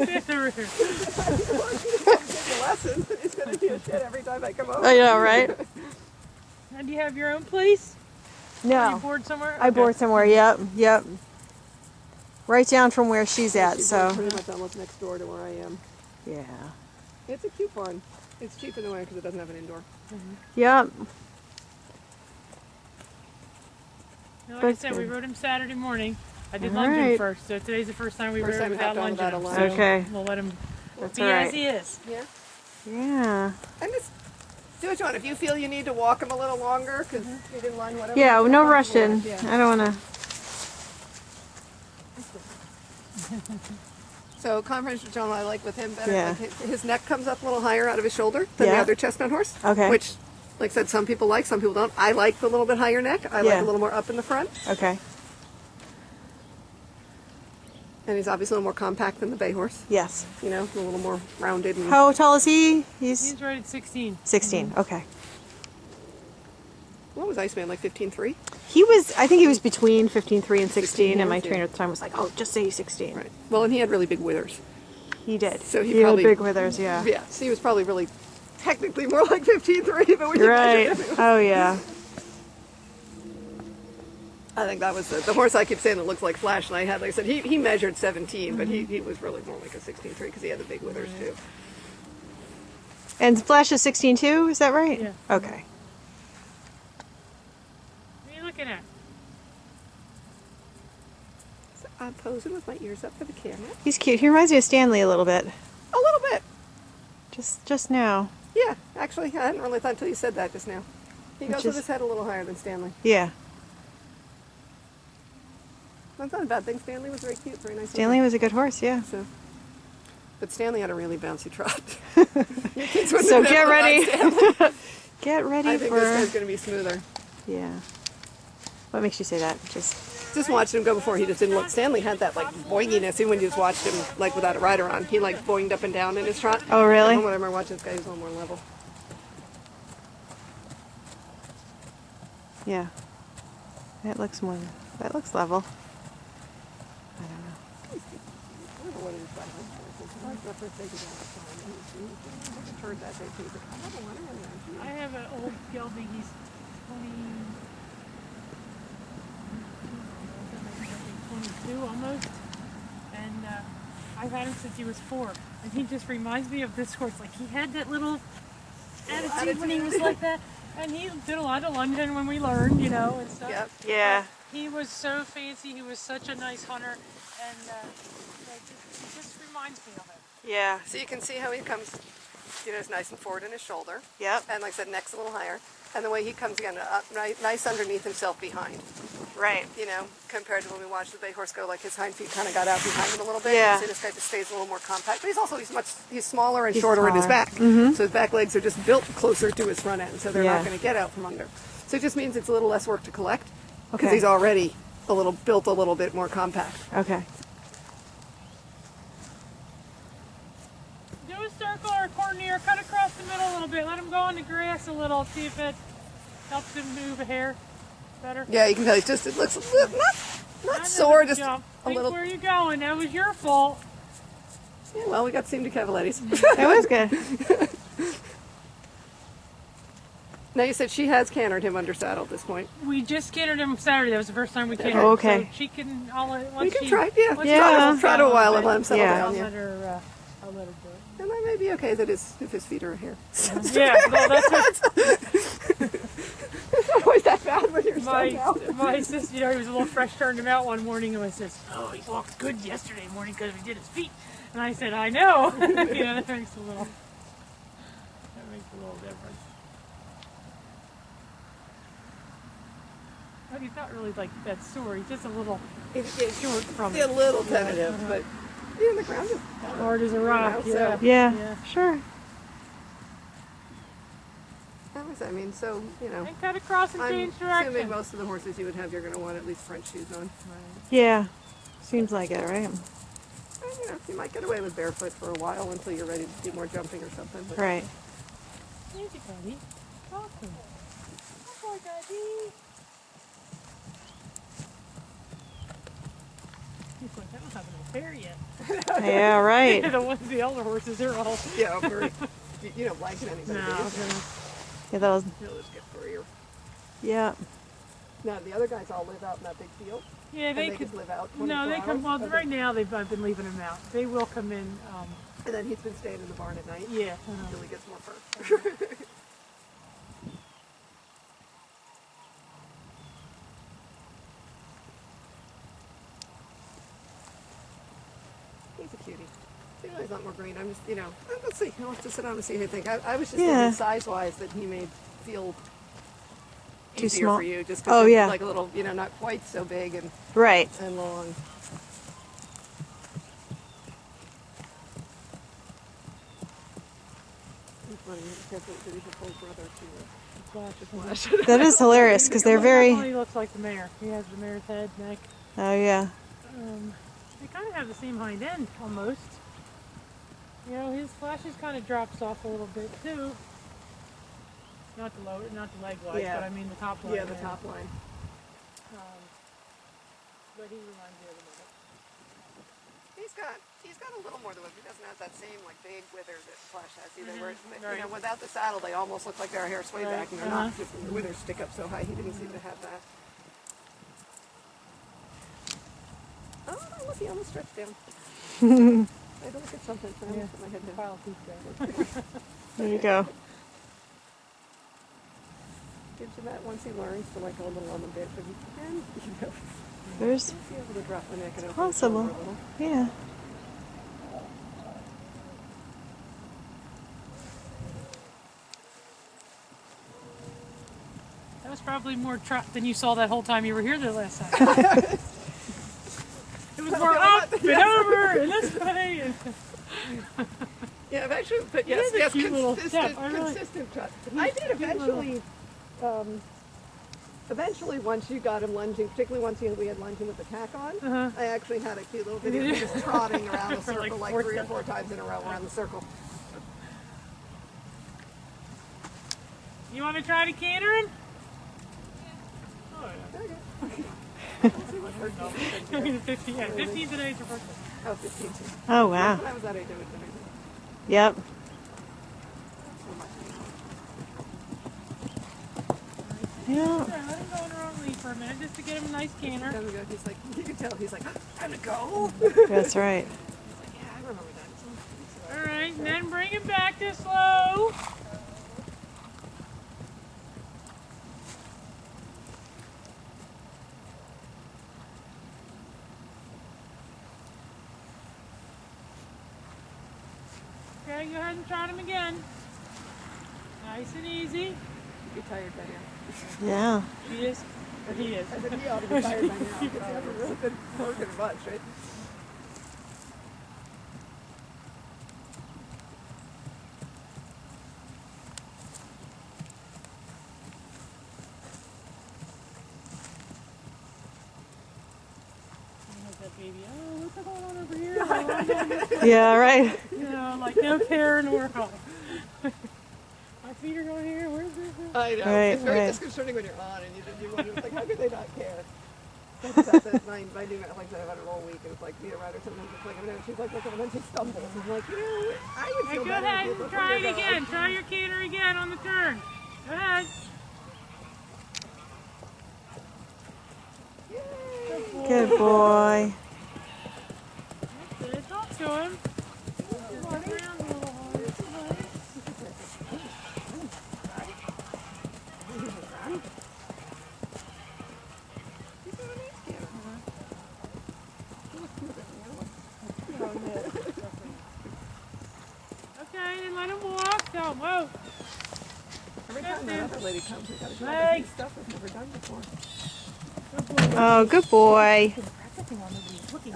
Stand over here. Lessons, and he's gonna do a shit every time I come over. I know, right? Now, do you have your own place? Are you No. bored somewhere? I board somewhere, yep, yep. Right down from where she's at, She's so. pretty much almost next door to where I am. Yeah. It's a cute barn. It's cheap in the winter because it doesn't have an indoor. Yep. Like I That's said, we good. rode him Saturday morning. I did All luncheon right. first, so today's the first time we First rode time without without luncheon. a lunch. So Okay. we'll let him That's be all right. as he is. Yeah. Yeah. And just do what you want. If you feel you need to walk him a little longer because you didn't line whatever. Yeah, you no feel rushing. comfortable with, I don't want to. So conference with John, I like with him better. Yeah. Like his neck comes up a little higher out of his shoulder than the Yeah. other chestnut horse. Okay. Which, like I said, some people like, some people don't. I like the little bit higher neck. I like Yeah. a little more up in the front. Okay. And he's obviously a little more compact than the bay horse. Yes. You know, a little more rounded. And How tall is he? He's He's right at 16. 16. Okay. what was Iceman, like 15.3? He was, I think he was between 15.3 and 16, and my yeah. trainer at the time was like, oh, just say he's 16. Right. Well, and he had really big withers. He did. So he had probably- big withers, yeah. Yeah, so he was probably really technically more like 15.3, but when you Right. measured him, Oh, yeah. I think that was the horse I keep saying that looks like Flash, and I had, like I said, he measured 17, but he was really more like a 16.3 because he had the big withers too. And Flash is 16 too, is that right? Yeah. Okay. What are you looking at? So I'm posing with my ears up for the camera. He's cute. He reminds me of Stanley a little bit. A little bit. Just now. Yeah, actually, I hadn't really thought until you said that just now. He Which goes with is- his head a little higher than Stanley. Yeah. That's not a bad thing. Stanley was very cute, very nice. Stanley was a good horse, yeah. So, but Stanley had a really bouncy trot. Your kids wouldn't So have get been able to ready. ride Stanley. Get ready I think for... this guy's going to be smoother. Yeah. What makes you say that? Just Watching him go before, he just didn't look. Stanley had that like boinginess. Even when you just watched him like without a rider on, he like boinged up and down in his trot. Oh, really? And when I remember watching this guy, he was a little more level. yeah. That looks level. I don't know. I don't know what it is about him. It's the first day he got outside. He turned that day too. I don't know what it is. I have an old gelding. He's 22 almost, and I've had him since he was 4. And he just reminds me of this horse. Like he had that little attitude when he was like that, and he did a lot of London when we learned, you know, and stuff. Yep. Yeah. He was so fancy. He was such a nice hunter, and he just reminds me of it. Yeah. So you can see how he comes, you know, it's nice and forward in his shoulder. Yep. And like I said, neck's a little higher. And the way he comes again, up, nice underneath himself behind. Right. You know, compared to when we watched the bay horse go, like his hind feet kind of got out behind him a little bit. Yeah. You see this guy just stays a little more compact. But he's smaller and He's shorter in his smaller. back. So his back legs are just built closer to his front end, so they're Yeah. not going to get out from under. So it just means it's a little less work to collect because Okay. he's already built a little bit more compact. Okay. Do a circle or a corner, cut across the middle a little bit. Let him go on the grass a little. See if it helps him move a hair better. Yeah, you can tell it looks not I sore, never just jump. a Think little. where you going? That was your fault. Yeah, well, we got Seam to Cavalletti's. That was good. Now you said she has cantered him under saddle at this point. We just cantered him Saturday. That was the first time we cantered. Oh, okay. So she can. We can try, yeah. once Yeah. she Try to a while and let him settle Yeah. down. I'll Yeah. let her. I'll let her do it. And that may be okay that if his feet are here. Yeah, no, that's what It's not always that bad when you're my sister. You know, he was a little fresh. Turned him out one morning, and I says, "Oh, he walked good yesterday morning because we did his feet." And I said, "I know." You know, that makes a little difference. But he's not really like that sore. He's just a little It's short from a it. little tentative, but in the ground is Hard as a rock. So- Yeah. Yeah. Yeah. Sure. I mean, so, you know, And cut across and I'm change assuming direction. most of the horses you would have, you're going to want at least French shoes on. Yeah. Seems like it, right? And, you know, you might get away with barefoot for a while until you're ready to do more jumping or something. But Right. Easy, buddy. Awesome. Good boy, Daddy. He's like, I don't have an affair yet. Yeah, right. The elder horses, they're all. Yeah, very, you don't like it anybody. No. do you? Yeah, that was, He'll just get for you. yeah. Now, the other guys all live out in that big field. Yeah, And they they could. just live out 24 No, they come. Well, hours? right now I've been leaving them out. They will come in. And then he's been staying in the barn at night Yeah. until he gets more fur. He's a cutie. You know, he's not more green. I'm just, let's see. I'll have to sit down and see how you think. I was just Yeah. thinking size-wise that he may feel Too easier small. for you, just Oh, because yeah. like a little, not quite so big and Right. long. It's funny. He's a full brother to Flash. That is hilarious because they're very. He looks like the mare. He has the mare's head, neck. Oh yeah. They kind of have the same hind end almost. His Flash's kind of drops off a little bit too. Not the leg wise, Yeah. but I mean the top line. Yeah, the there. top line. But he reminds me of the mother. He's got a little more than he doesn't have that same like big wither that Flash has either. Where Right. without the saddle, they almost look like their hair sway Right. back, and they're not. Just the withers stick up so high. He didn't seem to have that. Oh, look, he almost stretched down. I had to look at something. So I almost put my head down. Pile of teeth there. There you go. Gives him that once he learns to like go a little on the bit, but he can, There's be able to drop the neck and open possible. the shoulder a little. Yeah. That was probably more trot than you saw that whole time you were here the last time. It was more up and over and this way. And Yeah, eventually, but He is a cute little consistent, step. I really- consistent trot. He's I a did cute little- eventually once you got him lunging, particularly once we had lunging with the tack on, I actually had a cute little video of him just trotting around the For like circle like 4 3 or seconds. 4 times in a row around the circle. You want to try to canter him? Okay. 15, yeah, 15 today is your birthday. Oh, 15 too. Oh wow. When I was that age, I was doing Yep. so much. Yeah. Let him go in the wrong lead for a minute just to get him a nice canter. Time to go, he's like, you can tell, he's like, time to go. That's right. Yeah, I remember that. All right, and then bring him back to slow. Okay, go ahead and trot him again. Nice and easy. You're tired by now. Yeah. She is, or he is. I said, he ought to be tired by now. Because he hasn't really been working much, right? There's that baby. Oh, what's going on over here? Oh, I'm doing this. Yeah. Right. Like no care nor help. My feet are going here. Where's this? I know. Right, It's very right. disconcerting when you're on and you wonder, like, how could they not care? That's my new, like, I've had her all week, and it's like, around her sometimes it's like, she's like, look, and then she stumbles. I'm like, I would Hey, feel go better ahead if you and looked try where it you're again. going. Try your canter again on the turn. Go ahead. Yay! Good boy. That's it. Talk to him. Just look around a little hard. He's doing nice, Cannon. Okay, then let him walk. So, whoa. Every time that other lady comes, we gotta do all Legs. this stuff we've never done before. Oh, good boy. Practicing on the wheel. Looking